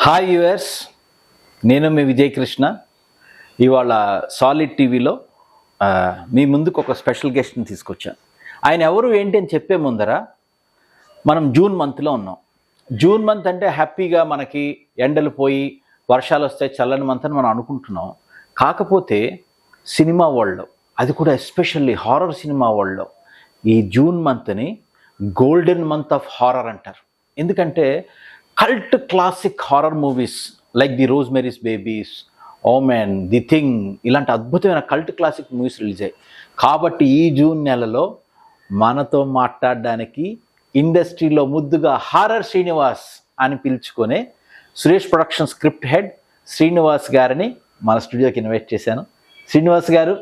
Hi US, నేను మీ విజయ్ కృష్ణ. ఇవాళ solid టీవీలో మీ ముందుకు ఒక స్పెషల్ గెస్ట్ని తీసుకొచ్చాను. ఆయన ఎవరు ఏంటి అని చెప్పే ముందర మనం జూన్ మంత్లో ఉన్నాం. జూన్ మంత్ అంటే హ్యాపీగా మనకి ఎండలు పోయి వర్షాలు వస్తాయి, చల్లని మంత్ అని మనం అనుకుంటున్నాం. కాకపోతే సినిమా వరల్డ్లో, అది కూడా ఎస్పెషల్లీ హారర్ సినిమా వరల్డ్లో ఈ జూన్ మంత్ని గోల్డెన్ మంత్ ఆఫ్ హారర్ అంటారు. ఎందుకంటే cult classic horror movies like the Rosemary's babies, Omen, the thing, ఇలాంటి అద్భుతమైన కల్ట్ క్లాసిక్ మూవీస్ రిలీజ్ అయ్యాయి. కాబట్టి ఈ జూన్ నెలలో మనతో మాట్లాడడానికి ఇండస్ట్రీలో ముద్దుగా హారర్ శ్రీనివాస్ అని పిలుచుకునే Suresh production script head Srinivas గారిని మన స్టూడియోకి ఇన్వైట్ చేశాను. శ్రీనివాస్ గారు,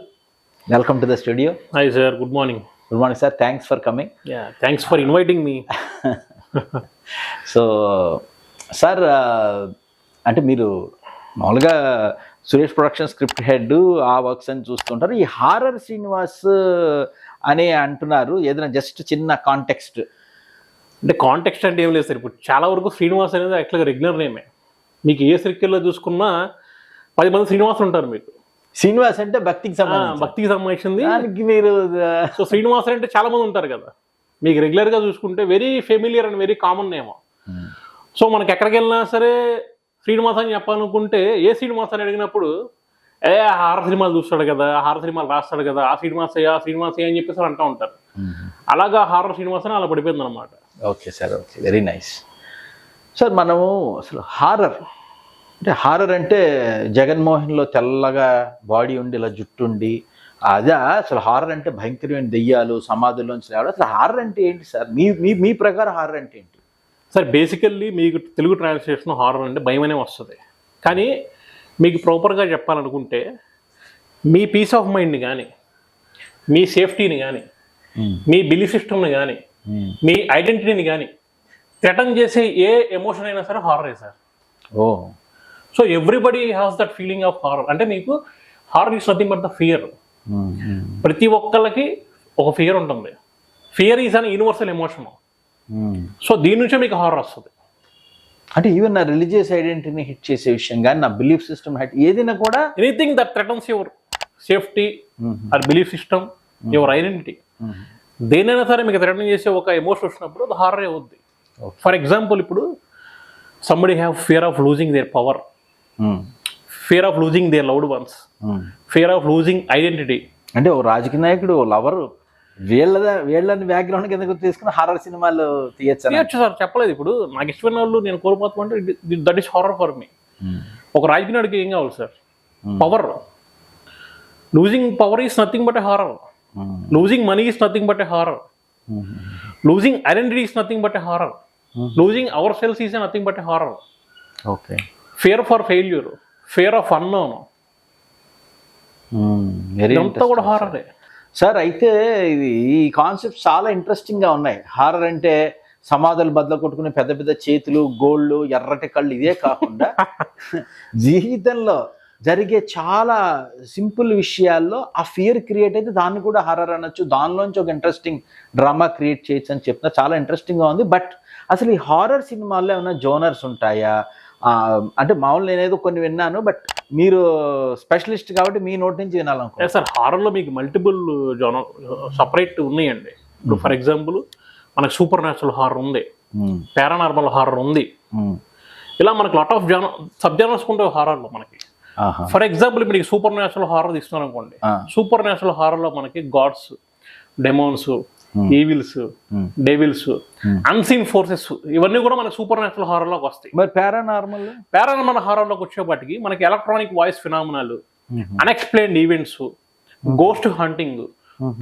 welcome to the studio. Hi sir, good morning. Good morning sir, thanks for coming. Thanks for inviting me. So sir, అంటే మీరు మామూలుగా సురేష్ ప్రొడక్షన్ స్క్రిప్ట్ హెడ్, ఆ వర్క్స్ అని చూస్తుంటారు. ఈ హారర్ శ్రీనివాస్ అని అంటున్నారు, ఏదైనా జస్ట్ చిన్న కాంటెక్స్ట్? అంటే కాంటెక్స్ట్ అంటే ఏం లేదు సార్. ఇప్పుడు చాలా వరకు శ్రీనివాస్ అనేది యాక్చువల్గా రెగ్యులర్ నేమే. మీకు ఏ సర్కిల్లో చూసుకున్నా 10 మంది శ్రీనివాసులు ఉంటారు. మీకు శ్రీనివాస్ అంటే భక్తికి సంబంధించింది. మీరు సో శ్రీనివాస్ అంటే చాలా మంది ఉంటారు కదా. మీకు రెగ్యులర్గా చూసుకుంటే very familiar and very common name. So మనకి ఎక్కడికి వెళ్ళినా సరే శ్రీనివాస్ అని చెప్పాలనుకుంటే, ఏ శ్రీనివాస్ అని అడిగినప్పుడు హారర్ సినిమాలు చూస్తాడు కదా, హారర్ సినిమాలు రాస్తాడు కదా, ఆ శ్రీనివాస్ అని చెప్పేసి అంటూ ఉంటారు. అలాగా హారర్ శ్రీనివాస్ అని అలా పడిపోయింది అనమాట. Okay sir, okay, very nice. Sir, మనము అసలు హారర్ అంటే జగన్మోహన్లో తెల్లగా బాడీ ఉండి ఇలా జుట్టు ఉండి, అదే అసలు హారర్ అంటే భయంకరమైన దెయ్యాలు సమాధుల్లోంచి రావడం. అసలు హారర్ అంటే ఏంటి సార్? మీ ప్రకారం హారర్ అంటే ఏంటి సార్? బేసికల్లీ మీకు తెలుగు ట్రాన్స్లేషన్ హారర్ అంటే భయం అనే వస్తుంది. కానీ మీకు ప్రాపర్గా చెప్పాలనుకుంటే, మీ పీస్ ఆఫ్ మైండ్ని కానీ, మీ సేఫ్టీని కానీ, మీ బిలీఫ్ సిస్టమ్ని కానీ, మీ ఐడెంటిటీని కానీ థ్రెటన్ చేసే ఏ ఎమోషన్ అయినా సరే హారరే sir. Oh, so everybody has that feeling of horror. అంటే మీకు horror is nothing but the fear. ప్రతి ఒక్కళ్ళకి ఒక ఫియర్ ఉంటుంది. Fear is an universal emotion. So దీని నుంచే మీకు హారర్ వస్తుంది. అంటే ఈవెన్ నా రిలీజియస్ ఐడెంటిటీని హిట్ చేసే విషయం కానీ, నా బిలీఫ్ సిస్టమ్ ఏదైనా కూడా, anything that threatens your safety or belief system, your identity, దేనైనా సరే మీకు థ్రెటన్ చేసే ఒక ఎమోషన్ వచ్చినప్పుడు అది హారర్ అవుద్ది. ఫర్ ఎగ్జాంపుల్, ఇప్పుడు somebody have fear of losing their power, fear of losing their loved ones, fear of losing identity. అంటే ఓ రాజకీయ నాయకుడు, ఓ లవర్, వీళ్ళని బ్యాక్గ్రౌండ్ కింద తీసుకుని హారర్ సినిమాలు తీయచ్చు సార్. చెప్పలేదు. ఇప్పుడు నాకు ఇష్టమైన వాళ్ళు నేను కోల్పోతామంటే that is horror for me. ఒక రాజకీయ నాయకుడికి ఏం కావాలి sir? Power. Losing power is nothing but a horror. Losing money is nothing but a horror. Losing identity is nothing but a horror. Losing ourselves is nothing but a horror. Okay. Fear for failure, fear of unknown. ఇదంతా కూడా హారరే sir. అయితే ఈ concept చాలా ఇంట్రెస్టింగ్గా ఉన్నాయి. Horror అంటే సమాధులు బద్దలు కొట్టుకునే పెద్ద పెద్ద చేతులు, గోళ్ళు, ఎర్రటి కళ్ళు, ఇదే కాకుండా జీవితంలో జరిగే చాలా సింపుల్ విషయాల్లో ఆ ఫియర్ క్రియేట్ అయితే దాన్ని కూడా హారర్ అనొచ్చు. దానిలోంచి ఒక ఇంట్రెస్టింగ్ డ్రామా క్రియేట్ చేయొచ్చు అని చెప్తున్నా. చాలా ఇంట్రెస్టింగ్గా ఉంది. బట్ అసలు ఈ హారర్ సినిమాల్లో ఏమైనా జోనర్స్ ఉంటాయా? అంటే మామూలు నేనేదో కొన్ని విన్నాను, బట్ మీరు స్పెషలిస్ట్ కాబట్టి మీ నోటి నుంచి వినాలనుకో. సార్, హారర్లో మీకు మల్టిపుల్ జోనర్ సపరేట్ ఉన్నాయండి. ఇప్పుడు ఫర్ ఎగ్జాంపుల్ మనకు సూపర్ న్యాచురల్ హారర్ ఉంది, పారానార్మల్ హారర్ ఉంది. ఇలా మనకు లాట్ ఆఫ్ సబ్ జానర్స్ ఉంటాయి హారర్లో మనకి. ఫర్ ఎగ్జాంపుల్, ఇప్పుడు సూపర్ న్యాచురల్ హారర్ తీసుకున్నాను అనుకోండి. సూపర్ న్యాచురల్ హారర్లో మనకి gods, demons, evils, devils, unseen forces, ఇవన్నీ కూడా మనకి సూపర్ న్యాచురల్ హారర్లోకి వస్తాయి. మరి పారానార్మల్ హారర్లోకి వచ్చేపాటికి మనకి ఎలక్ట్రానిక్ వాయిస్ ఫినామినాలు, unexplained events, ghost hunting,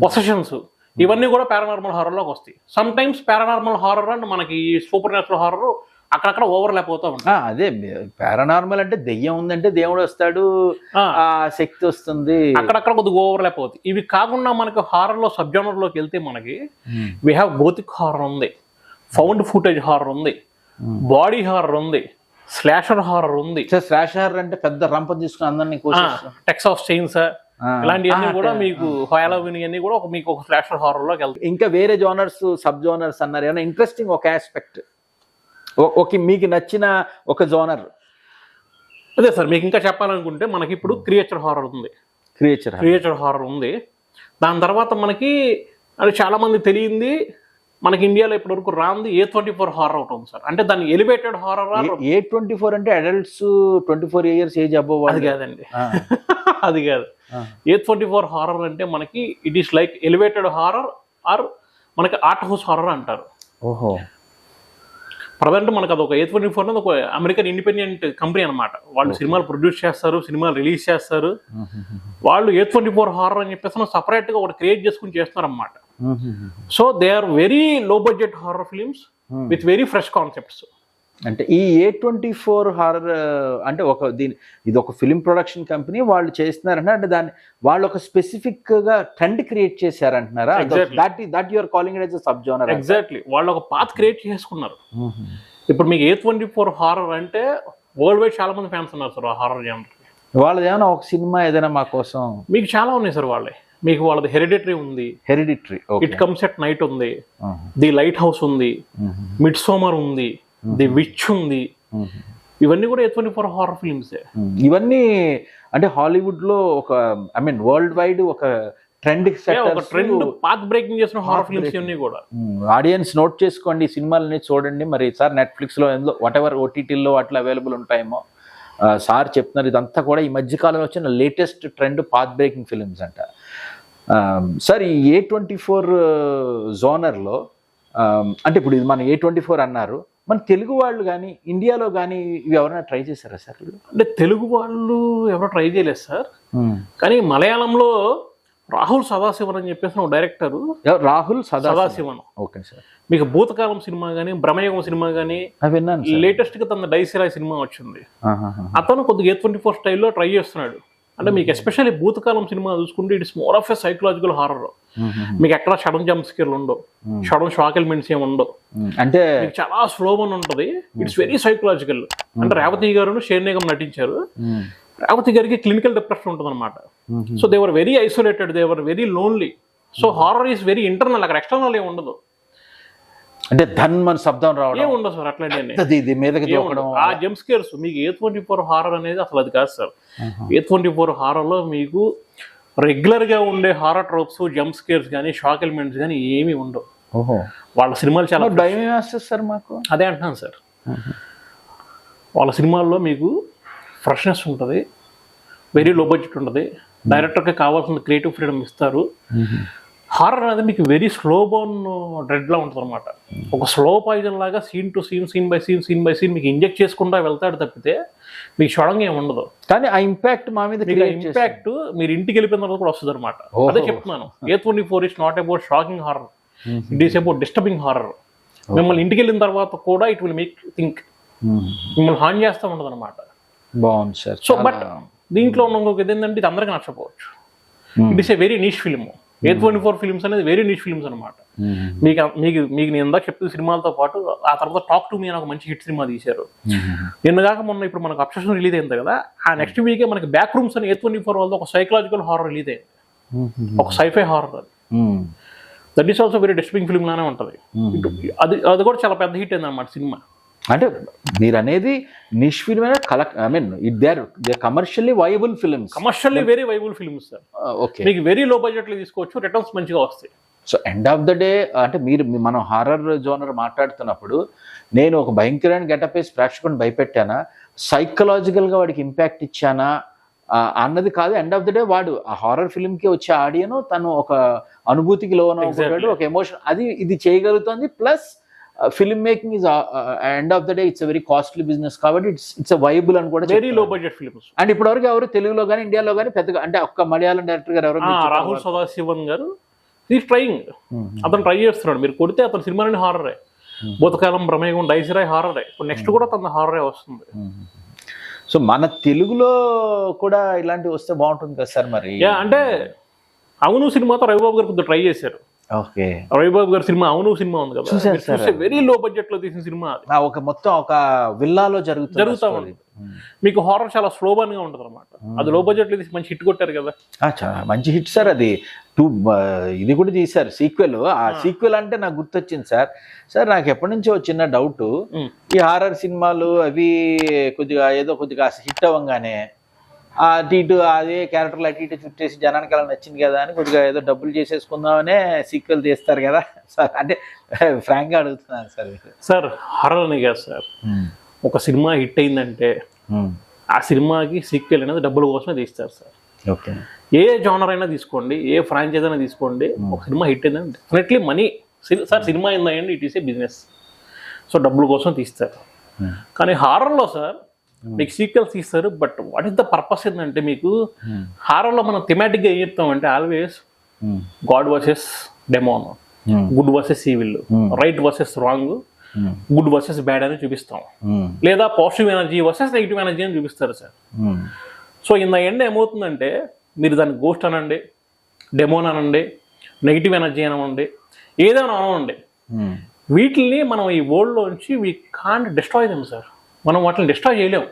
possessions, ఇవన్నీ కూడా పారానార్మల్ హారర్లోకి వస్తాయి. Some times paranormal horror and మనకి సూపర్ న్యాచురల్ హారర్ అక్కడక్కడ ఓవర్లాప్ అవుతా ఉంటాయి. అదే పారానార్మల్ అంటే దెయ్యం ఉందంటే దేవుడు వస్తాడు, శక్తి వస్తుంది, అక్కడక్కడ కొద్దిగా ఓవర్లాప్ అవుతాయి. ఇవి కాకుండా మనకి హారర్లో సబ్ జానర్లోకి వెళ్తే మనకి వీ హ్యావ్ గోతిక్ హారర్ ఉంది, ఫౌండ్ ఫుటేజ్ హారర్ ఉంది, బాడీ హారర్ ఉంది, స్లాషర్ హారర్ ఉంది. స్లాషర్ అంటే పెద్ద రంప తీసుకుని అందరినీ టెక్సాస్ చైన్స్, ఇలాంటివన్నీ కూడా మీకు హాలోవిన్ అన్ని కూడా మీకు ఒక స్లాషర్ హారర్లోకి వెళ్తాయి. ఇంకా వేరే జోనర్స్, సబ్ జోనర్స్ అన్నారు, ఏమైనా ఇంట్రెస్టింగ్ ఒక ఆస్పెక్ట్, ఓకే మీకు నచ్చిన ఒక జోనర్ అదే సార్, మీకు ఇంకా చెప్పాలనుకుంటే మనకి ఇప్పుడు క్రియేచర్ హారర్ ఉంది. క్రియేచర్ హారర్ ఉంది. దాని తర్వాత మనకి అది చాలా మంది తెలియంది, మనకి ఇండియాలో ఇప్పటివరకు రాంది A24 హారర్ ఒకటి ఉంది సార్. అంటే దాన్ని ఎలివేటెడ్ హారర్. A24 అంటే అడల్ట్స్ 24 ఇయర్స్ ఏజ్ అబోవ్. అది కాదండి, అది కాదు. A24 హారర్ అంటే మనకి it is like elevated horror or మనకి ఆర్ట్ హౌస్ హారర్ అంటారు. ఓహో. ప్రజెంట్ మనకు అదొక A24 అనేది ఒక అమెరికన్ ఇండిపెండెంట్ కంపెనీ అనమాట. వాళ్ళు సినిమాలు ప్రొడ్యూస్ చేస్తారు, సినిమాలు రిలీజ్ చేస్తారు. వాళ్ళు A24 హారర్ అని చెప్పేసి సపరేట్గా ఒకటి క్రియేట్ చేసుకుని చేస్తున్నారు అన్నమాట. So they are very low budget horror films with very fresh concepts. అంటే ఈ A24 హారర్ అంటే ఇది ఒక ఫిలిం ప్రొడక్షన్ కంపెనీ, వాళ్ళు చేస్తున్నారంటే అంటే దాన్ని వాళ్ళు ఒక స్పెసిఫిక్ గా ట్రెండ్ క్రియేట్ చేశారంటున్నారా? That you are calling it as a sub genre. Exactly, వాళ్ళు ఒక పాత్ క్రియేట్ చేసుకున్నారు. ఇప్పుడు మీకు A24 హారర్ అంటే వరల్డ్ వైడ్ చాలా మంది ఫ్యాన్స్ ఉన్నారు సార్ ఆ హారర్ జోనర్. వాళ్ళది ఏమైనా ఒక సినిమా ఏదైనా మా కోసం? మీకు చాలా ఉన్నాయి సార్. వాళ్ళది హెరిడిటరీ ఉంది, ఇట్ కమ్స్ ఎట్ నైట్ ఉంది, ది లైట్ హౌస్ ఉంది, మిడ్ సోమర్ ఉంది, ది విచ్ ఉంది. ఇవన్నీ కూడా A24 హారర్ ఫిల్మ్స్. ఇవన్నీ అంటే హాలీవుడ్ లో ఒక వరల్డ్ వైడ్ ఒక ట్రెండ్ పాత్ బ్రేకింగ్ చేసిన హారర్ ఫిల్మ్స్ ఇవన్నీ కూడా. ఆడియన్స్ నోట్ చేసుకోండి, సినిమాలని చూడండి. మరి సార్ నెట్ఫ్లిక్స్ లో వాట్ ఎవర్ OTTలో అట్లా అవైలబుల్ ఉంటాయేమో. సార్ చెప్తున్నారు ఇదంతా కూడా ఈ మధ్యకాలంలో వచ్చిన latest trend path breaking films అంట. సార్ ఈ A24 జోనర్లో అంటే ఇప్పుడు ఇది మన A24 అన్నారు, మన తెలుగు వాళ్ళు కానీ ఇండియాలో కానీ ఇవి ఎవరైనా ట్రై చేశారా సార్? అంటే తెలుగు వాళ్ళు ఎవరో ట్రై చేయలేదు సార్, కానీ మలయాళంలో రాహుల్ సదాశివన్ అని చెప్పేసి ఒక director. Rahul Sadasivan. Okay sir. మీకు భూతకాలం సినిమా కానీ బ్రహ్మయుగం సినిమా కానీ లేటెస్ట్ గా తన డైసిరాయ్ సినిమా వచ్చింది. అతను కొద్దిగా A24 స్టైల్లో ట్రై చేస్తున్నాడు. అంటే మీకు ఎస్పెషల్లీ భూతకాలం సినిమా చూసుకుంటే it's more of a psychological horror. మీకు ఎక్కడ సడన్ జంప్ స్కేర్లు ఉండవు, సడన్ షాక్ ఎలిమెంట్స్ ఏమి ఉండవు. అంటే చాలా స్లో వన్ ఉంటుంది. It's very psychological. అంటే రేవతి గారు షేర్ నిగమ్ నటించారు. రేవతి గారికి క్లినికల్ డిప్రెషన్ ఉంటుంది అనమాట. So they were very isolated, they were very lonely. So horror is very internal, అక్కడ ఎక్స్టర్నల్ ఏమి ఉండదు. అంటే ధన్మన్ శబ్దం రావడం ఏమి ఉండదు సార్. అట్లనే ఆ జంప్ స్కేర్స్ మీకు A24 హారర్ అనేది అసలు అది కాదు సార్. A24 హారర్ లో మీకు రెగ్యులర్ గా ఉండే హారర్ ట్రోప్స్, జంప్ స్కేర్స్ కానీ షాక్ ఎలిమెంట్స్ కానీ ఏమీ ఉండవు. వాళ్ళ సినిమాలు చాలా భయం వేస్తుంది సార్ మాకు. అదే అంటున్నాను సార్. వాళ్ళ సినిమాల్లో మీకు ఫ్రెష్నెస్ ఉంటుంది, వెరీ లో బడ్జెట్ ఉంటుంది, డైరెక్టర్కి కావాల్సిన క్రియేటివ్ ఫ్రీడమ్ ఇస్తారు. హారర్ అనేది మీకు వెరీ స్లో బోన్ డ్రెడ్లా ఉంటుంది అనమాట. ఒక స్లో పాయిజన్ లాగా scene to scene, scene by scene మీకు ఇంజెక్ట్ చేసుకుంటా వెళ్తాడు తప్పితే మీకు షడంగా ఏమి ఉండదు. కానీ ఆ ఇంపాక్ట్ మా మీద ఇంపాక్ట్ మీరు ఇంటికి వెళ్ళిపోయిన తర్వాత కూడా వస్తుంది అనమాట. అదే చెప్తున్నాను, A24 is not about shocking horror, it is about disturbing horror. మిమ్మల్ని ఇంటికి వెళ్ళిన తర్వాత కూడా ఇట్ విల్ మేక్ థింక్, మిమ్మల్ని హార్న్ చేస్తూ ఉండదు అనమాట. బాగుంది సార్. సో బట్ దీంట్లో ఉన్న ఇంకొక ఇది ఏంటంటే ఇది అందరికీ నచ్చపోవచ్చు. It is a very niche film. A24 films అనేది వెరీ నీష్ ఫిల్మ్స్ అనమాట. మీకు నేను ఇందాక చెప్తున్న సినిమాలతో పాటు ఆ తర్వాత టాక్ టు మీ అని ఒక మంచి హిట్ సినిమా తీశారు. నిన్నగాక మొన్న ఇప్పుడు మనకు అబ్సెషన్ రిలీజ్ అయింది కదా, ఆ నెక్స్ట్ వీకే మనకి బ్యాక్ రూమ్స్ అని A24 వాళ్ళతో ఒక సైకలాజికల్ హారర్ రిలీజ్ అయింది, ఒక సైఫై హారర్. అది that is also very disturbing film లానే ఉంటుంది. అది కూడా చాలా పెద్ద హిట్ అయింది అనమాట సినిమా. అంటే మీరు అనేది niche film they are commercially viable films. Commercially very viable films sir. Okay, మీకు వెరీ లో బడ్జెట్ లో తీసుకోవచ్చు, రిటర్న్స్ మంచిగా వస్తాయి. So end of the day అంటే మనం హారర్ జోనర్ మాట్లాడుతున్నప్పుడు నేను ఒక భయంకరమైన గెటప్ వేసి ప్రేక్షకుని భయపెట్టానా, సైకలాజికల్గా వాడికి ఇంపాక్ట్ ఇచ్చానా అన్నది కాదు. ఎండ్ ఆఫ్ ద డే వాడు ఆ హారర్ ఫిల్మ్కి వచ్చే ఆడియన్ తను ఒక అనుభూతికి లోనవుతాడు, ఒక ఎమోషన్ అది ఇది చేయగలుగుతుంది. Plus film making is end of the day it's very costly business కాబట్టి ఇట్స్ వైబుల్ అని కూడా very low budget films. And ఇప్పటివరకు ఎవరు తెలుగులో కానీ ఇండియాలో కానీ పెద్దగా అంటే ఒక్క మలయాళం డైరెక్టర్ గారు ఎవరు, రాహుల్ సదాశివన్ గారు ఈజ్ ట్రైయింగ్. అతను ట్రై చేస్తున్నాడు. మీరు కొడితే అతని సినిమాలని హారరే. భూతకాలం బ్రహ్మయుగం డైసిరాయ్ హారరే. ఇప్పుడు నెక్స్ట్ కూడా తన హారరే వస్తుంది. సో మన తెలుగులో కూడా ఇలాంటివి వస్తే బాగుంటుంది కదా సార్. మరి అంటే అవును సినిమాతో రవిబాబు గారు కొద్దిగా ట్రై చేశారు. ఓకే. రవిబాబు గారి సినిమా అవును సినిమా ఉంది కదా, చూశాను సార్. చూస్తే వెరీ లో బడ్జెట్ లో తీసిన సినిమా అది. ఒక మొత్తం ఒక విల్లాలో జరుగుతా ఉంది. మీకు హారర్ చాలా స్లో బర్న్ గా ఉంటుంది అనమాట. అది లో బడ్జెట్ లో తీసి మంచి హిట్ కొట్టారు కదా. మంచి హిట్ సార్ అది. ఇది కూడా తీశారు సీక్వెల్. ఆ సీక్వెల్ అంటే నాకు గుర్తొచ్చింది సార్. సార్ నాకు ఎప్పటి నుంచో చిన్న డౌట్, ఈ హారర్ సినిమాలు అవి కొద్దిగా ఏదో కొద్దిగా హిట్ అవ్వగానే అటు ఇటు అదే క్యారెక్టర్లు అటు ఇటు చుట్టేసి జనానికి అలా నచ్చింది కదా అని కొద్దిగా ఏదో డబ్బులు చేసేసుకుందామనే సీక్వెల్ తీస్తారు కదా సార్. అంటే ఫ్రాంక్గా అడుగుతున్నాను సార్. సార్ హారర్ అని కాదు సార్, ఒక సినిమా హిట్ అయిందంటే ఆ సినిమాకి సీక్వెల్ అనేది డబ్బుల కోసమే తీస్తారు సార్. ఓకే. ఏ జానర్ అయినా తీసుకోండి, ఏ ఫ్రాంచైజ్ అయినా తీసుకోండి, ఒక సినిమా హిట్ అయిందంటే డెఫినెట్లీ మనీ. సార్ సినిమా అయిందండి, it is a business. So డబ్బుల కోసం తీస్తారు. కానీ హారర్లో సార్ మీకు సీక్వెల్స్ తీస్తారు, but what is the purpose ఏంటంటే మీకు హారర్లో మనం థిమాటిక్గా ఏం చెప్తామంటే always god versus demon, good versus evil, right versus wrong, good versus bad అని చూపిస్తాం. లేదా positive energy versus negative energy అని చూపిస్తారు sir. So in the end ఏమవుతుందంటే మీరు దాన్ని గోస్ట్ అనండి, డెమోన్ అనండి, నెగిటివ్ ఎనర్జీ అనండి, ఏదైనా అనండి, వీటిని మనం ఈ వరల్డ్లోంచి we can't destroy them sir. మనం వాటిని డిస్ట్రాయ్ చేయలేము,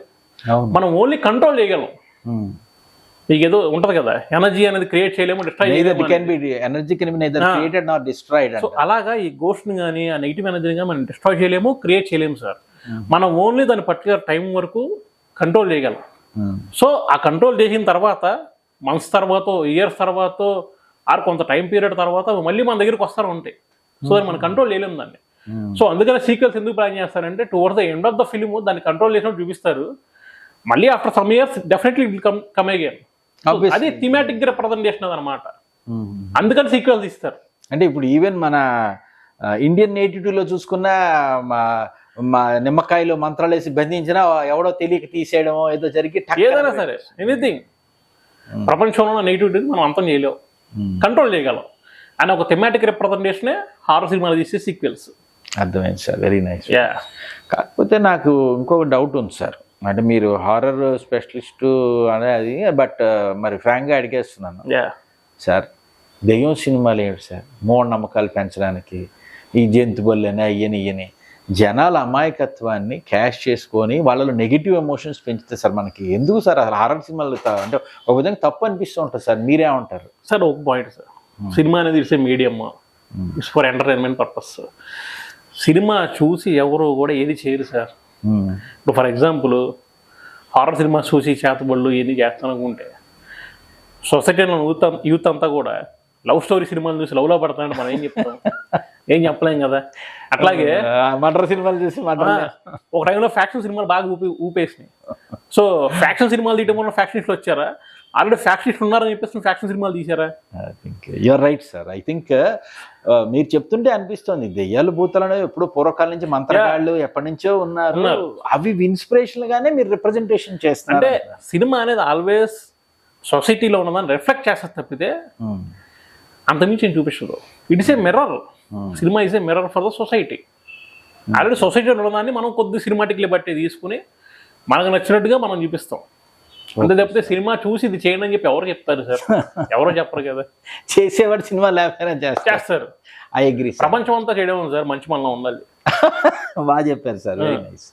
మనం ఓన్లీ కంట్రోల్ చేయగలం. మీకు ఏదో ఉంటుంది కదా, ఎనర్జీ అనేది క్రియేట్ చేయలేము, డిస్ట్రాయ్ చేయలేము. సో అలాగా ఈ గోస్ట్ని కానీ ఆ నెగిటివ్ ఎనర్జీని కానీ మనం డిస్ట్రాయ్ చేయలేము, క్రియేట్ చేయలేము సార్. మనం ఓన్లీ దాని పర్టికులర్ టైం వరకు కంట్రోల్ చేయగలం. సో ఆ కంట్రోల్ చేసిన తర్వాత మంత్స్ తర్వాత, ఇయర్స్ తర్వాత, ఆర్ కొంత టైం పీరియడ్ తర్వాత మళ్ళీ మన దగ్గరికి వస్తారు ఉంటాయి. సో దాన్ని మనం కంట్రోల్ చేయలేము దాన్ని. సో అందుకనే సీక్వెల్స్ ఎందుకు ప్లాన్ చేస్తారంటే towards the end of the film దాన్ని కంట్రోల్ చేసినట్టు చూపిస్తారు. మళ్ళీ after some years definitely will come again. అది థీమాటిక్ రిప్రజెంటేషన్ అనమాట. అందుకని సీక్వెల్స్ ఇస్తారు. అంటే ఇప్పుడు ఈవెన్ మన ఇండియన్ నేటివిటీలో చూసుకున్న నిమ్మకాయలు మంత్రాలు వేసి బంధించినా ఎవడో తెలియక తీసేయడమో ఏదో జరిగి ఏదైనా సరే ఎనీథింగ్ ప్రపంచంలో నెగిటివిటీ మనం అంతం చేయలేం, కంట్రోల్ చేయగలం. అండ్ ఒక థెమాటిక్ రిప్రజెంటేషనే హారర్ సినిమాలు తీసే సీక్వెల్స్. అర్థమైంది సార్, వెరీ నైస్. కాకపోతే నాకు ఇంకొక డౌట్ ఉంది సార్. అంటే మీరు హారర్ స్పెషలిస్టు అనేది, బట్ మరి ఫ్రాంక్గా అడిగేస్తున్నాను సార్, దెయ్యం సినిమాలు ఏంటి సార్? మూఢనమ్మకాలు పెంచడానికి ఈ జంతువులని అయ్యని జనాల అమాయకత్వాన్ని క్యాష్ చేసుకొని వాళ్ళలో నెగిటివ్ ఎమోషన్స్ పెంచుతాయి సార్. మనకి ఎందుకు సార్ అసలు హారర్ సినిమాలు అంటే ఒక విధంగా తప్పు అనిపిస్తూ ఉంటుంది సార్. మీరేమంటారు సార్? ఒక పాయింట్ సార్, సినిమా అనేది it's a medium, it's for entertainment purpose. Cinema చూసి ఎవరు కూడా ఏది చేయరు సార్. ఇప్పుడు ఫర్ ఎగ్జాంపుల్ హారర్ సినిమా చూసి చేతబళ్ళు ఏది చేస్తానుకుంటే సొసైటీలో యూత్ అంతా కూడా లవ్ స్టోరీ సినిమాలు చూసి లవ్లో పడతానంటే మనం ఏం చెప్తాం? ఏం చెప్పలేం కదా. అట్లాగే మర్డర్ సినిమాలు చూసి ఒక టైంలో ఫ్యాక్షన్ సినిమాలు బాగా ఊపేసినాయి. సో ఫ్యాక్షన్ సినిమాలు తీయడం వల్ల ఫ్యాక్షనిస్టులు వచ్చారా? ఆల్రెడీ ఫ్యాక్షనిస్టులు ఉన్నారని చెప్పేసి ఫ్యాక్షన్ సినిమాలు తీసారా? You're right sir. I think మీరు చెప్తుంటే అనిపిస్తుంది దెయ్యాలు భూతాలు అనేవి ఎప్పుడో పూర్వకాలం నుంచి మంత్రగాళ్ళు ఎప్పటి నుంచో ఉన్నారు, అవి ఇన్స్పిరేషన్ గానే మీరు రిప్రజెంటేషన్ చేస్తారు. అంటే సినిమా అనేది ఆల్వేస్ సొసైటీలో ఉన్నదాన్ని రిఫ్లెక్ట్ చేస్తారు తప్పితే అంతమించి నేను చూపించదు. It is a mirror. Cinema is a mirror for the society. Already సొసైటీలో ఉన్నదాన్ని మనం కొద్ది సినిమాటిక్లీ బట్టి తీసుకుని మనకు నచ్చినట్టుగా మనం చూపిస్తాం. అంతే తప్పితే సినిమా చూసి ఇది చేయండి అని చెప్పి ఎవరు చెప్తారు సార్? ఎవరో చెప్పరు కదా. చేసేవాడు సినిమా లేకపోయినా చేస్తారు. I agree. ప్రపంచం అంతా చేయడం సార్, మంచి మనలో ఉండాలి. బాగా చెప్పారు సార్, వెరీ నైస్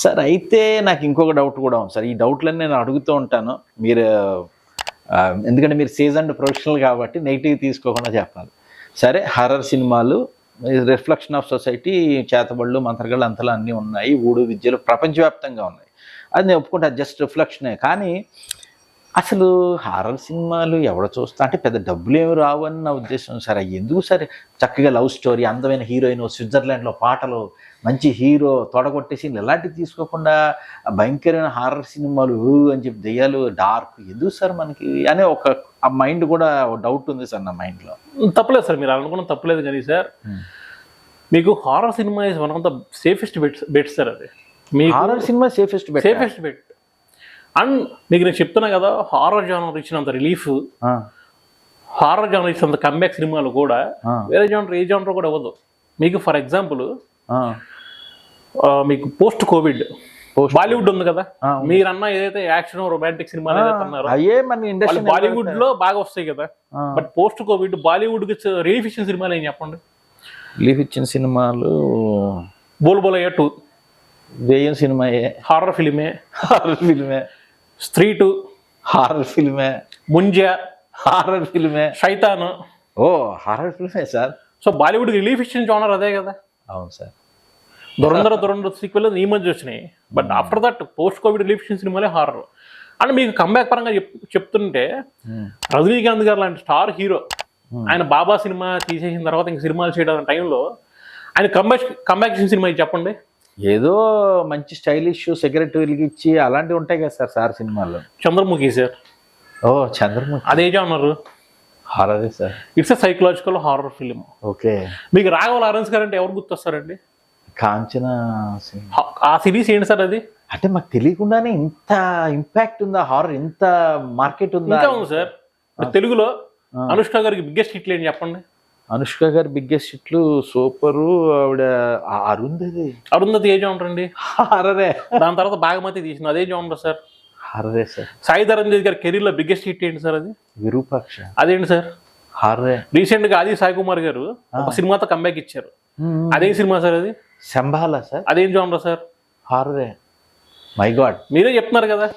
సార్. అయితే నాకు ఇంకొక డౌట్ కూడా ఉంది సార్. ఈ డౌట్లన్నీ నేను అడుగుతూ ఉంటాను, మీరు ఎందుకంటే మీరు సీజన్డ్ ప్రొఫెషనల్ కాబట్టి నెగిటివ్ తీసుకోకుండా చెప్పాలి. సరే, హర్రర్ సినిమాలు రిఫ్లెక్షన్ ఆఫ్ సొసైటీ, చేతబళ్ళు మంత్రగాళ్ళు అంతలా అన్నీ ఉన్నాయి, ఊడు విద్యలు ప్రపంచవ్యాప్తంగా ఉన్నాయి. అది నేను ఒప్పుకుంటా, జస్ట్ రిఫ్లెక్షనే. కానీ అసలు హారర్ సినిమాలు ఎవడ చూస్తా అంటే పెద్ద డబ్బులు ఏమి రావు అని నా ఉద్దేశం సార్. అవి ఎందుకు సరే చక్కగా లవ్ స్టోరీ, అందమైన హీరోయిన్, స్విట్జర్లాండ్లో పాటలు, మంచి హీరో, తొడగొట్టేసి ఇలాంటివి తీసుకోకుండా భయంకరమైన హారర్ సినిమాలు అని చెప్పి దెయ్యాలు డార్క్ ఎందుకు సార్ మనకి అనే ఒక ఆ మైండ్ కూడా డౌట్ ఉంది సార్ నా మైండ్లో. తప్పలేదు సార్, మీరు అనుకున్న తప్పలేదు. కానీ సార్ మీకు horror cinema is one of the safest bet sir. అది మీ horror cinema safest bet. And మీకు నేను చెప్తున్నా కదా, హారర్ జానర్ ఇచ్చినంత రిలీఫ్, హారర్ జానర్ ఇచ్చినంత కమ్బ్యాక్ సినిమాలు కూడా వేరే జానర్ ఏ జానర్ కూడా అవ్వదు. మీకు ఫర్ ఎగ్జాంపుల్ మీకు పోస్ట్ కోవిడ్ బాలీవుడ్ ఉంది కదా, మీరన్నా ఏదైతే యాక్షన్ రొమాంటిక్ సినిమాలు ఏదైతే అన్నారో అయ్యే మన ఇండస్ట్రీ బాలీవుడ్ లో బాగా వస్తాయి కదా. బట్ పోస్ట్ కోవిడ్ బాలీవుడ్ కి రిలీఫ్ ఇచ్చిన సినిమాలు ఏం చెప్పండి? రిలీఫ్ ఇచ్చిన సినిమాలు బోల్ బోల్ అయ్యా 2 దెయ్యం సినిమాయే, హారర్ ఫిలిమే. స్త్రీ 2 హారర్ ఫిల్మే. ముంజా హారర్ ఫిల్మే. శైతాన్ హారర్ ఫిల్మే సార్. సో బాలీవుడ్ రిలీఫ్ ఇచ్చిన జోనర్ అదే కదా. అవును సార్. దురంధర సీక్వెల్ ఈ మధ్య వచ్చినాయి. But after that post covid relief ఇచ్చిన సినిమాలే హారర్. అండ్ మీకు కంబ్యాక్ పరంగా చెప్తుంటే రజనీకాంత్ గారు లాంటి స్టార్ హీరో ఆయన బాబా సినిమా తీసేసిన తర్వాత ఇంక సినిమాలు చేయడం టైంలో ఆయన కంబ్యాక్ చేసిన సినిమా చెప్పండి. ఏదో మంచి స్టైలిష్ సిగరెట్ వెలిగించి అలాంటివి ఉంటాయి కదా సార్ సినిమాల్లో. చంద్రముఖి సార్. చంద్రముఖి అదే జానర్ హారరే sir. It's a psychological horror film. Okay. మీకు రాఘవ లారెన్స్ గారు అంటే ఎవరు గుర్తొస్తారండి? కాంచన ఆ సిరీస్ ఏంటి సార్ అది? అంటే మాకు తెలియకుండానే ఇంత ఇంపాక్ట్ ఉందా హారర్, ఇంత మార్కెట్ ఉందా? ఇంకా ఉంది సార్. తెలుగులో అనుష్క గారికి బిగ్గెస్ట్ హిట్లు ఏంటి చెప్పండి? అనుష్క గారి బిగ్గెస్ట్ హిట్లు సూపరు, ఆవిడ అరుంధతి ఏ జానర్ అండి? హారరే. దాని తర్వాత బాగమతి తీసింది, అదే జానర్ సార్. హారరే సార్. సాయి ధరమ్ తేజ్ గారి కెరీర్ లో బిగ్గెస్ట్ హిట్ ఏంటి సార్? అది విరూపాక్ష. అదేంటి సార్? హారరే. రీసెంట్ గా ఆది సాయి కుమార్ గారు ఒక సినిమాతో కంబ్యాక్ ఇచ్చారు, అదేం సినిమా సార్? అది శంభాల సార్. అదేం జానర్ సార్? హారరే. మై గాడ్, మీరే చెప్తున్నారు కదా.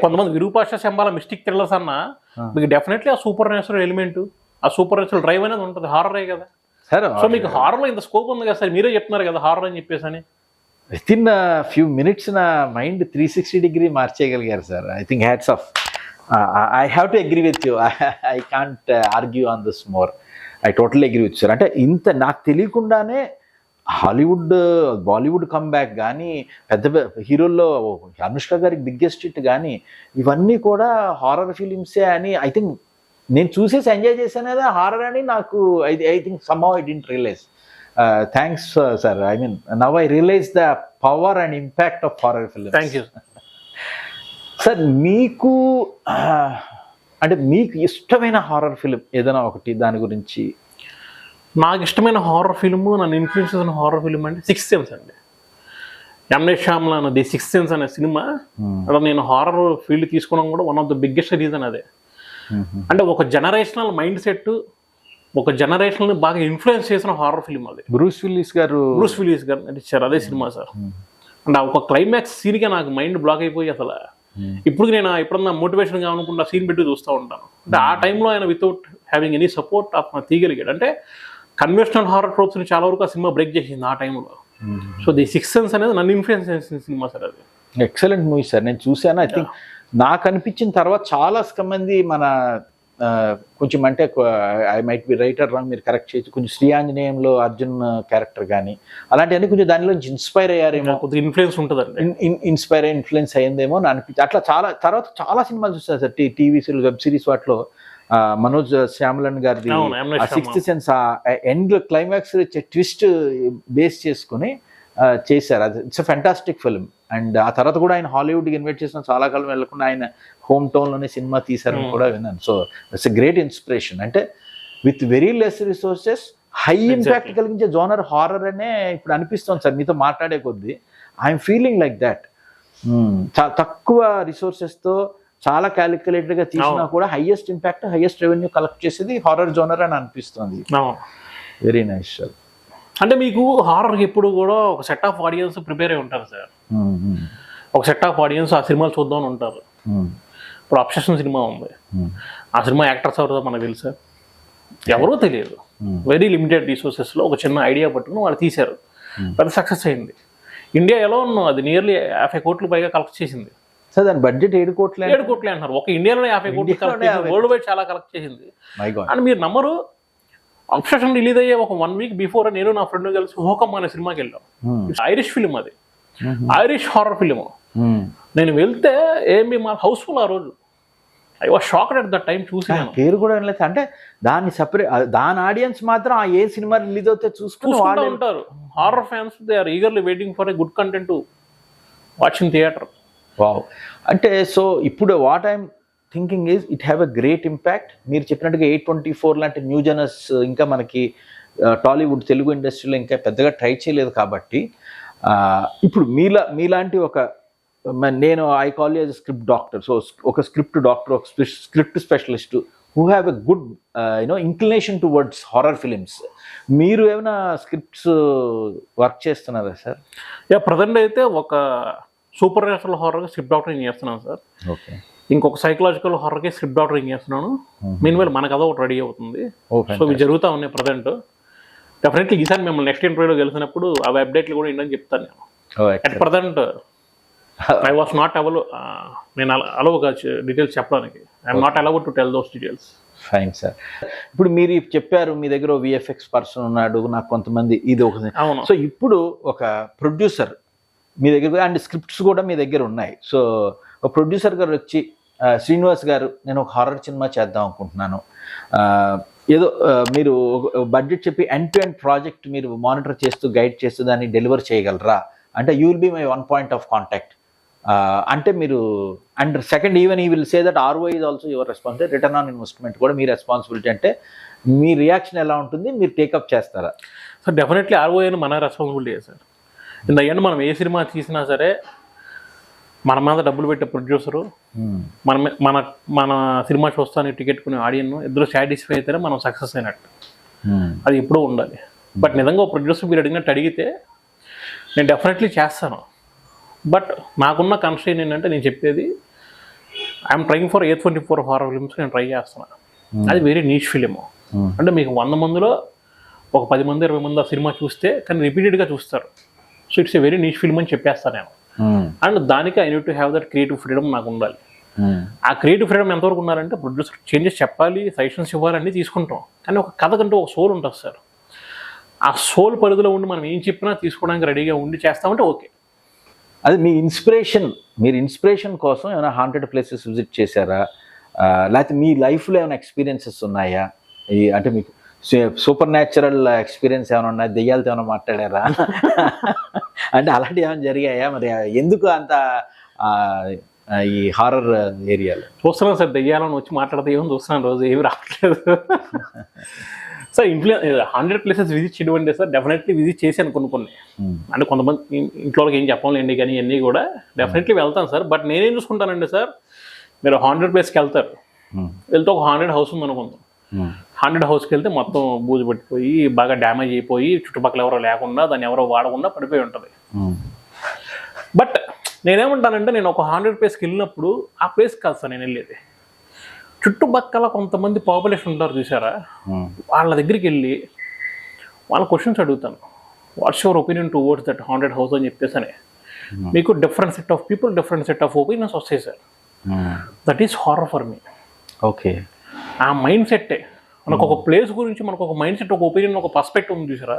కొంతమంది విరూపాక్ష శంభాల మిస్టిక్ థ్రిల్లర్స్ అన్న మీకు డెఫినెట్లీ ఆ సూపర్ న్యాచురల్ ఎలిమెంట్, ఆ సూపర్ న్యాచురల్ డ్రైవ్ అనేది ఉంటుంది, హారరే కదా సార్. సో మీకు హారర్ లో ఇంత స్కోప్ ఉంది కదా సార్, మీరే చెప్తున్నారు కదా హారర్ అని చెప్పేసి అని. విత్ ఇన్ ఫ్యూ మినిట్స్ నా మైండ్ 360 డిగ్రీ మార్చేయగలిగారు sir. I think hats off. I have to agree with you. I can't argue on this more. I totally agree with sir. అంటే ఇంత నాకు తెలియకుండానే హాలీవుడ్ బాలీవుడ్ కమ్బ్యాక్ కానీ పెద్ద హీరోల్లో అనుష్క గారికి బిగ్గెస్ట్ హిట్ కానీ ఇవన్నీ కూడా హారర్ ఫిలిమ్సే అని ఐ థింక్ నేను చూసేసి ఎంజాయ్ చేశాను కదా హారర్ అని. నాకు I think somehow I didn't realise. Thanks sir. I mean now I realise the power and impact of horror films. Thank you sir. మీకు అంటే మీకు ఇష్టమైన హారర్ ఫిలిం ఏదైనా ఒకటి, దాని గురించి? నాకు ఇష్టమైన హారర్ ఫిల్మ్, నన్ను ఇన్ఫ్లుయెన్స్ చేసిన హారర్ ఫిల్మ్ అంటే 6th సెన్స్ అండి. ఎం నైట్ ష్యామ్లాన్ ది 6th సెన్స్ అనే సినిమా. అలా నేను హారర్ ఫీల్డ్ తీసుకోవడం కూడా one of the biggest reason అదే. అంటే ఒక జనరేషనల్ మైండ్ సెట్, ఒక జనరేషనల్ని బాగా ఇన్ఫ్లుయెన్స్ చేసిన హారర్ ఫిల్మ్ అది. బ్రూస్ విల్లిస్ గారు నటించారు అదే సినిమా సార్. అంటే ఒక క్లైమాక్స్ సీన్గా నాకు మైండ్ బ్లాక్ అయిపోయి అసలు ఇప్పుడు నేను ఎప్పుడన్నా మోటివేషన్ కావాలనుకుంటే సీన్ పెట్టి చూస్తూ ఉంటాను. అంటే ఆ టైంలో ఆయన వితౌట్ హ్యావింగ్ ఎనీ సపోర్ట్ తీయగలిగాడు. అంటే కన్వెన్షనల్ హారర్ ట్రోప్స్ని చాలా వరకు ఆ సినిమా బ్రేక్ చేసింది ఆ టైంలో. సో ది 6th సెన్స్ అనేది నన్ను ఇన్ఫ్లుయెన్స్ చేసిన సినిమా సార్ అది. Excellent movie sir. నేను చూశాను. ఐ థింక్ నాకు అనిపించిన తర్వాత చాలా మంది మన కొంచెం అంటే I might be writer wrong, మీరు కరెక్ట్ చేయొచ్చు, కొంచెం శ్రీ ఆంజనేయంలో అర్జున్ క్యారెక్టర్ కానీ అలాంటివన్నీ కొంచెం దానిలోంచి ఇన్స్పైర్ అయ్యారేమో, కొద్దిగా ఇన్ఫ్లుయెన్స్ ఉంటుందండి, ఇన్ఫ్లుయెన్స్ అయ్యిందేమో అని అనిపించి అట్లా తర్వాత చాలా సినిమాలు చూస్తారు sir. TV series, web series వాటిలో మనోజ్ శ్యామలన్ గారిది 6th sense end climax twist base చేసుకుని చేశారు. అది it's a fantastic film. And ఆ తర్వాత కూడా ఆయన హాలీవుడ్కి ఇన్వైట్ చేసిన చాలా కాలం వెళ్ళకుండా ఆయన హోమ్ టౌన్లోనే సినిమా తీశారని కూడా విన్నాను. So it's a great inspiration. అంటే with very less resources high impact కలిగించే జోనర్ హారర్ అనే ఇప్పుడు అనిపిస్తుంది సార్ మీతో మాట్లాడే కొద్దీ. I'm feeling like that. చాలా తక్కువ రిసోర్సెస్తో చాలా క్యాలిక్యులేటెడ్గా తీసినా కూడా highest impact, highest revenue collect చేసేది హారర్ జోనర్ అని అనిపిస్తుంది. Very nice sir. అంటే మీకు హారర్కి ఎప్పుడు కూడా ఒక సెట్ ఆఫ్ ఆడియన్స్ ప్రిపేర్ అయి ఉంటారు సార్. ఒక సెట్ ఆఫ్ ఆడియన్స్ ఆ సినిమాలు చూద్దామని ఉంటారు. ఇప్పుడు అబ్సెషన్ సినిమా ఉంది, ఆ సినిమా యాక్టర్స్ ఎవరో మనకు తెలుసా? ఎవరో తెలియదు. వెరీ లిమిటెడ్ రిసోర్సెస్లో ఒక చిన్న ఐడియా పట్టుకుని వాళ్ళు తీశారు, పెద్ద సక్సెస్ అయింది. ఇండియా ఎలా ఉన్నా అది నియర్లీ 50 కోట్లు పైగా కలెక్ట్ చేసింది సార్. దాని బడ్జెట్ 7 కోట్లే అంటారు. ఒక ఇండియాలోనే 50 కోట్లు కలెక్ట్ చేసింది, వరల్డ్ వైడ్ చాలా కలెక్ట్ చేసింది. అండ్ మీరు నమ్మరు, అబ్సెషన్ రిలీజ్ అయ్యే ఒక 1 వీక్ బిఫోర్ నేను నా ఫ్రెండ్ కలిసి హోకమ్ అనే సినిమాకి వెళ్ళాం. ఐరిష్ ఫిలిం అది, ఐరిష్ హారర్ ఫిలిం. నేను వెళ్తే ఏమి మా హౌస్ఫుల్ ఆ రోజు. I was shocked at that time. చూసి పేరు కూడా వినలేదు. అంటే దాన్ని సెపరేట్, దాని ఆడియన్స్ మాత్రం ఆ ఏ సినిమా రిలీజ్ అవుతే చూసుకుంటూ ఉంటారు. Horror fans they are eagerly waiting for a good content to watch in theatre. Wow. అంటే సో ఇప్పుడు what I'm thinking is it have a great impact. మీరు చెప్పినట్టుగా 824 లాంటి న్యూ జనర్స్ ఇంకా మనకి టాలీవుడ్ తెలుగు ఇండస్ట్రీలో ఇంకా పెద్దగా ట్రై చేయలేదు కాబట్టి ఇప్పుడు మీలాంటి నేను I call you as script doctor. So ఒక స్క్రిప్ట్ డాక్టర్, ఒక script specialist who have a good inclination towards horror films. మీరు ఏమైనా స్క్రిప్ట్స్ వర్క్ చేస్తున్నారా సార్? ప్రజెంట్ అయితే ఒక సూపర్ న్యాచురల్ హారర్గా స్క్రిప్ట్ డాక్టరింగ్ చేస్తున్నాను సార్. ఓకే. ఇంకొక సైకలాజికల్ హారర్కి స్క్రిప్ట్ డాక్టరింగ్ చేస్తున్నాను. మీన్వైల్ మన కథ ఒకటి రెడీ అవుతుంది. సో ఇవి జరుగుతూ ఉన్నాయి ప్రజెంట్. డెఫినెట్లీ ఈసారి మిమ్మల్ని నెక్స్ట్ ఇంటర్వ్యూలో కలిసినప్పుడు అవి అప్డేట్లు కూడా ఏంటని చెప్తాను నేను. At present I was not నేను అలవుగా డీటెయిల్స్ చెప్పడానికి. I'm not allowed to tell those details. Fine sir. ఇప్పుడు మీరు చెప్పారు మీ దగ్గర విఎఫ్ఎక్స్ పర్సన్ ఉన్నాడు, నాకు కొంతమంది ఇది ఒక. అవును. సో ఇప్పుడు ఒక ప్రొడ్యూసర్ మీ దగ్గర అండ్ స్క్రిప్ట్స్ కూడా మీ దగ్గర ఉన్నాయి. సో ఒక ప్రొడ్యూసర్ గారు వచ్చి శ్రీనివాస్ గారు నేను ఒక హారర్ సినిమా చేద్దాం అనుకుంటున్నాను, ఏదో మీరు బడ్జెట్ చెప్పి ఎండ్ టు ఎండ్ ప్రాజెక్ట్ మీరు మానిటర్ చేస్తూ గైడ్ చేస్తూ దాన్ని డెలివర్ చేయగలరా అంటే you will be my one point of contact అంటే మీరు. And second even we will say that ROI is also your responsibility, return on investment కూడా మీ రెస్పాన్సిబిలిటీ. అంటే మీ రియాక్షన్ ఎలా ఉంటుంది, మీరు టేకప్ చేస్తారా? సార్ డెఫినెట్లీ ROI అని మన responsibility sir. In the end మనం ఏ సినిమా తీసినా సరే మన మీద డబ్బులు పెట్టే ప్రొడ్యూసరు, మన సినిమా చూస్తానికి టికెట్ కొనే ఆడియన్ ఇద్దరు సాటిస్ఫై అయితేనే మనం సక్సెస్ అయినట్టు. అది ఎప్పుడూ ఉండాలి. బట్ నిజంగా ఒక ప్రొడ్యూసర్ మీరు అడిగితే నేను డెఫినెట్లీ చేస్తాను. బట్ నాకున్న కన్స్ట్రెయిన్ ఏంటంటే నేను చెప్పేది I'm trying for A24 horror films నేను ట్రై చేస్తున్నాను. అది వెరీ నీచ్ ఫిలిం. అంటే మీకు 100 మందిలో ఒక 10 మంది 20 మంది ఆ సినిమా చూస్తే కానీ రిపీటెడ్గా చూస్తారు. So it's a very niche film అని చెప్పేస్తాను నేను. అండ్ దానికి I need to have that creative freedom నాకు ఉండాలి. ఆ క్రియేటివ్ ఫ్రీడమ్ ఎంతవరకు ఉన్నారంటే ప్రొడ్యూసర్ చేంజెస్ చెప్పాలి, సజెషన్స్ ఇవ్వాలి, అన్నీ తీసుకుంటాం. కానీ ఒక కథ కంటూ ఒక సోల్ ఉంటుంది సార్. ఆ సోల్ పరిధిలో ఉండి మనం ఏం చెప్పినా తీసుకోవడానికి రెడీగా ఉండి చేస్తామంటే ఓకే. అది మీ మీరు ఇన్స్పిరేషన్ కోసం ఏమైనా హాంటెడ్ ప్లేసెస్ విజిట్ చేశారా, లేకపోతే మీ లైఫ్లో ఏమైనా ఎక్స్పీరియన్సెస్ ఉన్నాయా? అంటే మీకు సూపర్ న్యాచురల్ ఎక్స్పీరియన్స్ ఏమైనా ఉన్నాయా? దెయ్యాలతో ఏమైనా మాట్లాడారా? అంటే అలాంటివి ఏమైనా జరిగాయా? మరి ఎందుకు అంత ఈ హారర్ ఏరియాలో చూస్తున్నాను సార్. దెయ్యాలను వచ్చి మాట్లాడితే ఏమో చూస్తున్నాను, రోజు ఏమి రావట్లేదు సార్. 100 ప్లేసెస్ విజిట్ చేయడం అంటే సార్ డెఫినెట్లీ విజిట్ చేశాను కొన్ని. అంటే కొంతమంది ఇంట్లో ఏం చెప్పలేండి, కానీ ఇవన్నీ కూడా డెఫినెట్లీ వెళ్తాను సార్. బట్ నేనేం చూసుకుంటానండి సార్, మీరు 100 ప్లేస్కి వెళ్తారు, వెళ్తే ఒక 100 హౌస్ ఉంది అనుకుందాం. 100 హౌస్కి వెళ్తే మొత్తం బూజు పట్టిపోయి బాగా డ్యామేజ్ అయిపోయి చుట్టుపక్కల ఎవరో లేకుండా దాన్ని ఎవరో వాడకుండా పడిపోయి ఉంటుంది. బట్ నేనేమంటానంటే నేను ఒక 100 ప్లేస్కి వెళ్ళినప్పుడు ఆ ప్లేస్ కాదు సార్ నేను వెళ్ళేది, చుట్టుపక్కల కొంతమంది పాపులేషన్ ఉంటారు చూసారా, వాళ్ళ దగ్గరికి వెళ్ళి వాళ్ళ క్వశ్చన్స్ అడుగుతాను. What's your opinion towards that 100 house అని చెప్పేసి మీకు different set of people, different set of opinions వస్తాయి sir. That is horror for me. Okay. ఆ మైండ్ సెట్టే మనకు ఒక ప్లేస్ గురించి మనకు ఒక మైండ్ సెట్, ఒక ఒపీనియన్, ఒక పర్స్పెక్టివ్ ఉంది చూసారా,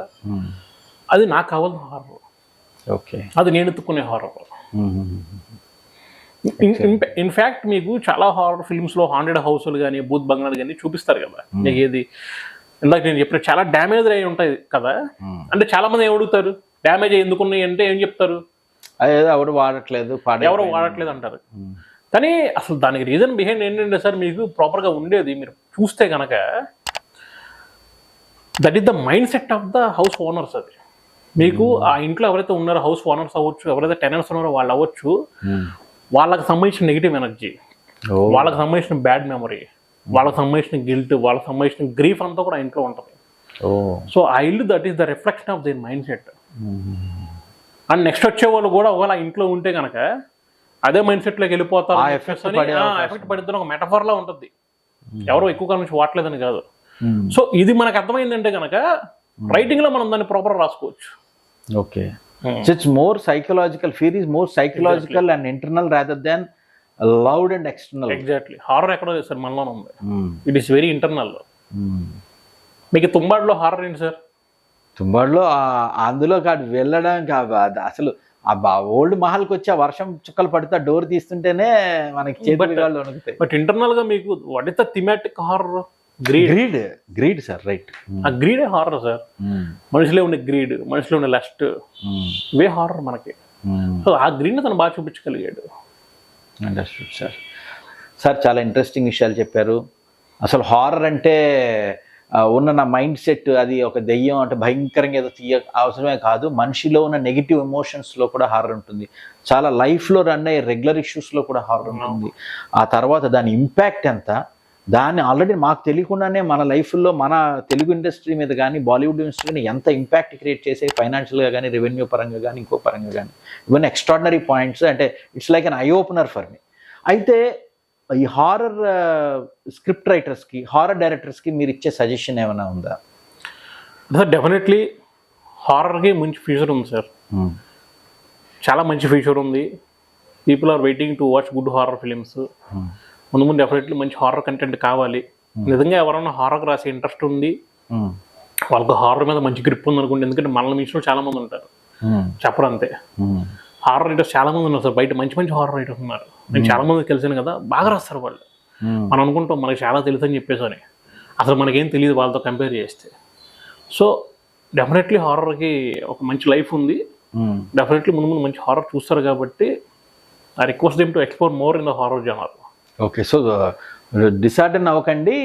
అది నాకు కావాల్సిన హారర్. ఓకే. అది నేను ఎత్తుక్కునే హారర్. ఇన్ఫ్యాక్ట్ మీకు చాలా హారర్ ఫిల్మ్స్లో 100 హౌస్లు కానీ భూత్ బంగ్లాలు కానీ చూపిస్తారు కదా. మీకు ఏది ఇందాక నేను చెప్పిన చాలా డ్యామేజ్ అయి ఉంటాయి కదా. అంటే చాలా మంది ఏం అడుగుతారు, డ్యామేజ్ ఎందుకున్నాయి అంటే ఏం చెప్తారు, ఎవరు వాడట్లేదు అంటారు. కానీ అసలు దానికి రీజన్ బిహైండ్ ఏంటంటే సార్, మీకు ప్రాపర్గా ఉండేది మీరు చూస్తే కనుక that is the mind set of the house owners. అది మీకు ఆ ఇంట్లో ఎవరైతే ఉన్నారో హౌస్ ఓనర్స్ అవ్వచ్చు, ఎవరైతే టెనెంట్స్ ఉన్నారో వాళ్ళు అవ్వచ్చు, వాళ్ళకి సంబంధించిన నెగిటివ్ ఎనర్జీ, వాళ్ళకి సంబంధించిన బ్యాడ్ మెమరీ, వాళ్ళకి సంబంధించిన గిల్ట్, వాళ్ళకి సంబంధించిన గ్రీఫ్ అంతా కూడా ఆ ఇంట్లో ఉంటుంది. సో ఆ ఇల్లు that is the reflection of their mind set. And next వచ్చే వాళ్ళు కూడా ఒకవేళ ఆ ఇంట్లో ఉంటే కనుక అదే మైండ్ సెట్లోకి వెళ్ళిపోతారు. ఎఫెక్ట్ పడితే ఒక మెటఫర్లా ఉంటుంది, ఎవరో ఎక్కువ కాలం నుంచి వాడలేదని కాదు. సో ఇది మనకు అర్థమైందంటే కనుక రైటింగ్లో మనం దాన్ని ప్రాపర్ రాసుకోవచ్చు. Okay. So it's more psychological. Fear is more psychological and internal rather than loud and external. Exactly. Horror ఎక్కడో లేదు సార్, మనలోనే ఉంది. It is very internal. మీకు తుంబాడులో హారర్ ఏంటి సార్? తుంబాడులో అందులో కాదు వెళ్ళడానికి అసలు ఆ ఓల్డ్ మహల్కి వచ్చి ఆ వర్షం చుక్కలు పడితే డోర్ తీస్తుంటేనే మనకి చేతులు వణుకుతాయి. బట్ ఇంటర్నల్ గా మీకు what is the thematic horror? Greed sir. Right. ఆ గ్రీడే హారర్ సార్. మనిషిలో ఉండే గ్రీడ్, మనిషిలో ఉండే లస్ట్, ఇవే హారర్ మనకి. సో ఆ గ్రీడ్ని తను బాగా చూపించగలిగాడు. Understood sir. చాలా ఇంట్రెస్టింగ్ విషయాలు చెప్పారు. అసలు హారర్ అంటే ఉన్న నా మైండ్ సెట్ అది ఒక దెయ్యం అంటే భయంకరంగా ఏదో అవసరమే కాదు, మనిషిలో ఉన్న నెగిటివ్ ఎమోషన్స్లో కూడా హారర్ ఉంటుంది, చాలా లైఫ్లో రన్ అయ్యే రెగ్యులర్ ఇష్యూస్లో కూడా హారర్ ఉంటుంది. ఆ తర్వాత దాని ఇంపాక్ట్ ఎంత, దాన్ని ఆల్రెడీ మాకు తెలియకుండానే మన లైఫ్లో మన తెలుగు ఇండస్ట్రీ మీద కానీ బాలీవుడ్ ఇండస్ట్రీ కానీ ఎంత ఇంపాక్ట్ క్రియేట్ చేసే, ఫైనాన్షియల్గా కానీ రెవెన్యూ పరంగా కానీ ఇంకో పరంగా కానీ, ఇవన్నీ ఎక్స్ట్రాడినరీ పాయింట్స్. అంటే it's like an eye opener for me. అయితే ఈ హారర్ స్క్రిప్ట్ రైటర్స్కి, హారర్ డైరెక్టర్స్కి మీరు ఇచ్చే సజెషన్ ఏమైనా ఉందా? సార్ డెఫినెట్లీ హారర్కి మంచి ఫ్యూచర్ ఉంది సార్, చాలా మంచి ఫ్యూచర్ ఉంది. People are waiting to watch good horror films. ముందు ముందు డెఫినెట్లీ మంచి హారర్ కంటెంట్ కావాలి. నిజంగా ఎవరైనా హారర్ రాసే ఇంట్రెస్ట్ ఉంది, వాళ్ళకి హారర్ మీద మంచి గ్రిప్ ఉంది అనుకోండి. ఎందుకంటే మనల్ని మించిన చాలా మంది ఉంటారు, చెప్పరు అంతే. హారర్ రైటర్స్ చాలా మంది ఉన్నారు సార్ బయట, మంచి మంచి హారర్ రైటర్స్ ఉన్నారు. నేను చాలా మంది తెలిసాను కదా, బాగా రాస్తారు వాళ్ళు. మనం అనుకుంటాం మనకి చాలా తెలుసు అని చెప్పేసి, అసలు మనకేం తెలియదు వాళ్ళతో కంపేర్ చేస్తే. సో డెఫినెట్లీ హారర్కి ఒక మంచి లైఫ్ ఉంది. డెఫినెట్లీ ముందు ముందు మంచి హారర్ చూస్తారు కాబట్టి I request them to explore more in the horror genre. Okay, so disheartened అవ్వకండి,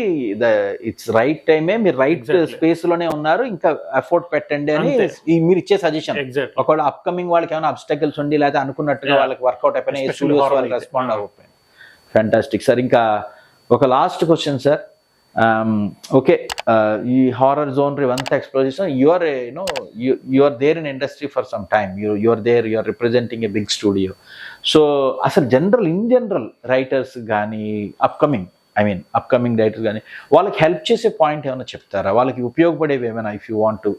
ఇట్స్ రైట్ టైమే, మీరు రైట్ స్పేస్ లోనే ఉన్నారు, ఇంకా ఎఫర్ట్ పెట్టండి అని మీరు ఇచ్చే సజెషన్. ఒకవేళ అప్కమింగ్ వాళ్ళకి ఏమైనా అబ్స్టకల్స్ ఉండి లేకపోతే అనుకున్నట్టుగా వాళ్ళకి వర్కౌట్ అయిపోయినా స్టూడియోస్ వాళ్ళు రెస్పాండ్ అవ్వకపోయినా. Fantastic sir. ఇంకా ఒక లాస్ట్ క్వశ్చన్ సార్. ఓకే, ఈ హారర్ జోన్ ఇవంతా ఎక్స్ప్లోర్ చేసిన, you are there in industry for some time, you are representing a big studio. So అసలు ఇన్ జనరల్ రైటర్స్ కానీ అప్కమింగ్ రైటర్స్ కానీ వాళ్ళకి హెల్ప్ చేసే పాయింట్ ఏమైనా చెప్తారా? వాళ్ళకి ఉపయోగపడేవి ఏమైనా, if you want to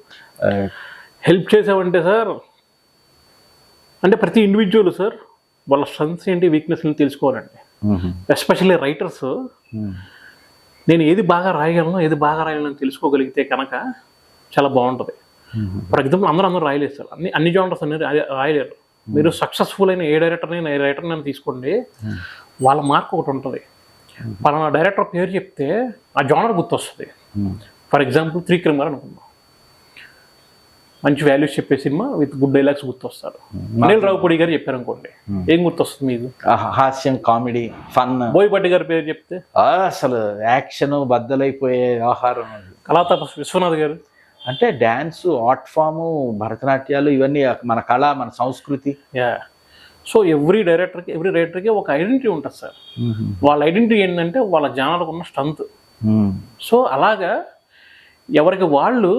help చేసామంటే సార్, అంటే ప్రతి ఇండివిజువల్ సార్ వాళ్ళ స్ట్రెంగ్స్ ఏంటి, వీక్నెస్ని తెలుసుకోవాలండి. ఎస్పెషల్లీ రైటర్స్ నేను ఏది బాగా రాయగలను, ఏది బాగా రాయగలను తెలుసుకోగలిగితే కనుక చాలా బాగుంటుంది. ఫర్ ఎగ్జాంపుల్ అందరూ రాయలేదు సార్, అన్ని జానర్స్ అనేది రాయలేరు. మీరు సక్సెస్ఫుల్ అయిన ఏ రైటర్ని తీసుకోండి, వాళ్ళ మార్క్ ఒకటి ఉంటుంది. పలానా డైరెక్టర్ పేరు చెప్తే ఆ జానర్ గుర్తొస్తుంది. ఫర్ ఎగ్జాంపుల్ త్రివిక్రమ్ అనుకుందాం, మంచి వాల్యూస్ చెప్పే సినిమా విత్ గుడ్ డైలాగ్స్ గుర్తొస్తారు. అనిల్ రావుపూడి గారు చెప్పారు అనుకోండి, ఏం గుర్తొస్తుంది మీకు? హాస్యం, కామెడీ, ఫన్. బోయపాటి గారి పేరు చెప్తే అసలు యాక్షన్ బద్దలైపోయే ఆహారం. కళాతప విశ్వనాథ్ గారు అంటే డ్యాన్స్, ఆర్ట్ ఫాము, భరతనాట్యాలు, ఇవన్నీ మన కళ, మన సంస్కృతి. సో ఎవ్రీ రైటర్కి ఒక ఐడెంటిటీ ఉంటుంది సార్. వాళ్ళ ఐడెంటిటీ ఏంటంటే వాళ్ళ జానర్కు ఉన్న స్ట్రెంత్. సో అలాగా ఎవరికి వాళ్ళు,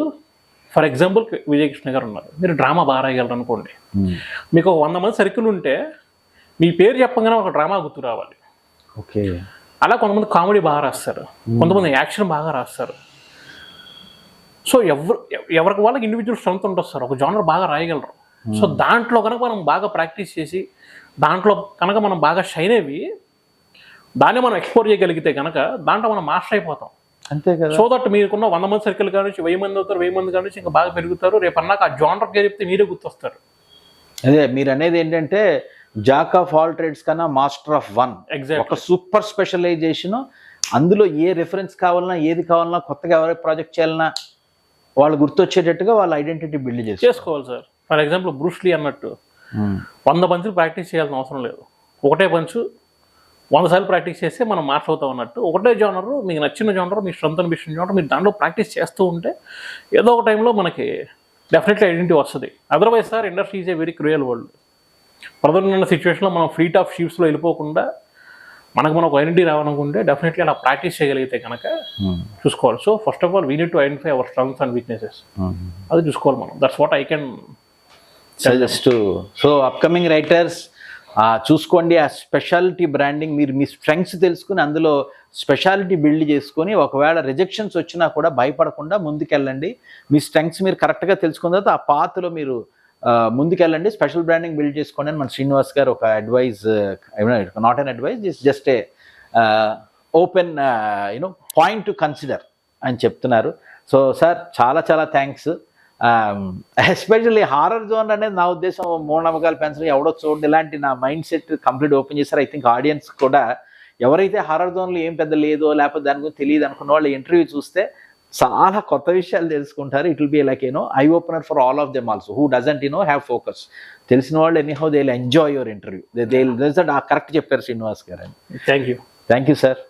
ఫర్ ఎగ్జాంపుల్ విజయకృష్ణ గారు ఉన్నారు, మీరు డ్రామా బాగా రాయగలరు అనుకోండి, మీకు 100 మంది సర్కిల్ ఉంటే మీ పేరు చెప్పగానే ఒక డ్రామా గుర్తు రావాలి. ఓకే, అలా కొంతమంది కామెడీ బాగా రాస్తారు, కొంతమంది యాక్షన్ బాగా రాస్తారు. సో ఎవరికి వాళ్ళకి ఇండివిజువల్ స్ట్రెంత్ ఉంటుంది సార్, ఒక జానర్ బాగా రాయగలరు. సో దాంట్లో కనుక మనం బాగా ప్రాక్టీస్ చేసి, దాంట్లో కనుక మనం బాగా షైన్ అయ్యి దాన్ని మనం ఎక్స్ప్లోర్ చేయగలిగితే కనుక దాంట్లో మనం మాస్టర్ అయిపోతాం. అంతే కదా. సో దట్ మీరుకున్న 100 మంది సర్కిల్ కాడ నుంచి 1000 మంది అవుతారు, 1000 మంది కాడ నుంచి ఇంకా బాగా పెరుగుతారు. రేపు అన్నాక ఆ జానర్ పేరు చెప్తే మీరే గుర్తొస్తారు. అదే మీరు అనేది ఏంటంటే జాక్ ఆఫ్ ఆల్ ట్రేడ్స్ కన్నా మాస్టర్ ఆఫ్ వన్. ఒక సూపర్ స్పెషలైజేషన్, అందులో ఏ రెఫరెన్స్ కావాలన్నా, ఏది కావాలన్నా, కొత్తగా ఎవరైనా ప్రాజెక్ట్ చేయాలన్నా వాళ్ళు గుర్తొచ్చేటట్టుగా వాళ్ళ ఐడెంటిటీ బిల్డ్ చేసుకోవాలి సార్. ఫర్ ఎగ్జాంపుల్ బ్రూస్లీ అన్నట్టు 100 పంచులు ప్రాక్టీస్ చేయాల్సిన అవసరం లేదు, ఒకటే పంచు 100 సార్లు ప్రాక్టీస్ చేస్తే మనం మాస్టర్ అవుతాం అన్నట్టు. ఒకటే జానర్, మీకు నచ్చిన జానర్, మీ స్ట్రెంత్ అనిపించిన జానర్, మీరు దాంట్లో ప్రాక్టీస్ చేస్తూ ఉంటే ఏదో ఒక టైంలో మనకి డెఫినెట్లీ ఐడెంటిటీ వస్తుంది. Otherwise sir industry is a very cruel world. Present ఉన్న సిచ్యువేషన్లో మనం ఫ్లీట్ ఆఫ్ షీప్స్లో వెళ్ళిపోకుండా మనకు ఒక ఐడెంటిటీ రావాలనుకుంటే డెఫినెట్లీ అలా ప్రాక్టీస్ చేయగలిగితే కనుక చూసుకోవాలి. So first of all we need to identify our strengths and weaknesses, అది చూసుకోవాలి మనం. That's what I can suggest. So upcoming writers చూసుకోండి, ఆ స్పెషాలిటీ బ్రాండింగ్, మీరు మీ స్ట్రెంగ్స్ తెలుసుకుని అందులో స్పెషాలిటీ బిల్డ్ చేసుకొని ఒకవేళ రిజెక్షన్స్ వచ్చినా కూడా భయపడకుండా ముందుకెళ్ళండి. మీ స్ట్రెంగ్స్ మీరు కరెక్ట్గా తెలుసుకున్న తర్వాత ఆ పాత్లో మీరు ముందుకెళ్ళండి, స్పెషల్ బ్రాండింగ్ బిల్డ్ చేసుకోండి అని మన శ్రీనివాస్ గారు ఒక advice, not an advice, it's just a open point to consider అని చెప్తున్నారు. సో సార్ చాలా చాలా థ్యాంక్స్. ఎస్పెషల్లీ హారర్ జోన్ అనేది నా ఉద్దేశం మూఢనమ్మకాలు పెంచడం, ఎవడో చూడండి, ఇలాంటి నా మైండ్ సెట్ కంప్లీట్ ఓపెన్ చేశారు. ఐ థింక్ ఆడియన్స్ కూడా ఎవరైతే హారర్ జోన్లో ఏం పెద్ద లేదో లేకపోతే దాని గురించి తెలియదు అనుకున్న వాళ్ళు ఇంటర్వ్యూ చూస్తే చాలా కొత్త విషయాలు తెలుసుకుంటారు. It will be like eye opener for all of them also who doesn't have focus. తెలిసిన వాళ్ళు anyhow they will enjoy your interview. Correct చెప్పారు శ్రీనివాస్ గారు. Thank you sir.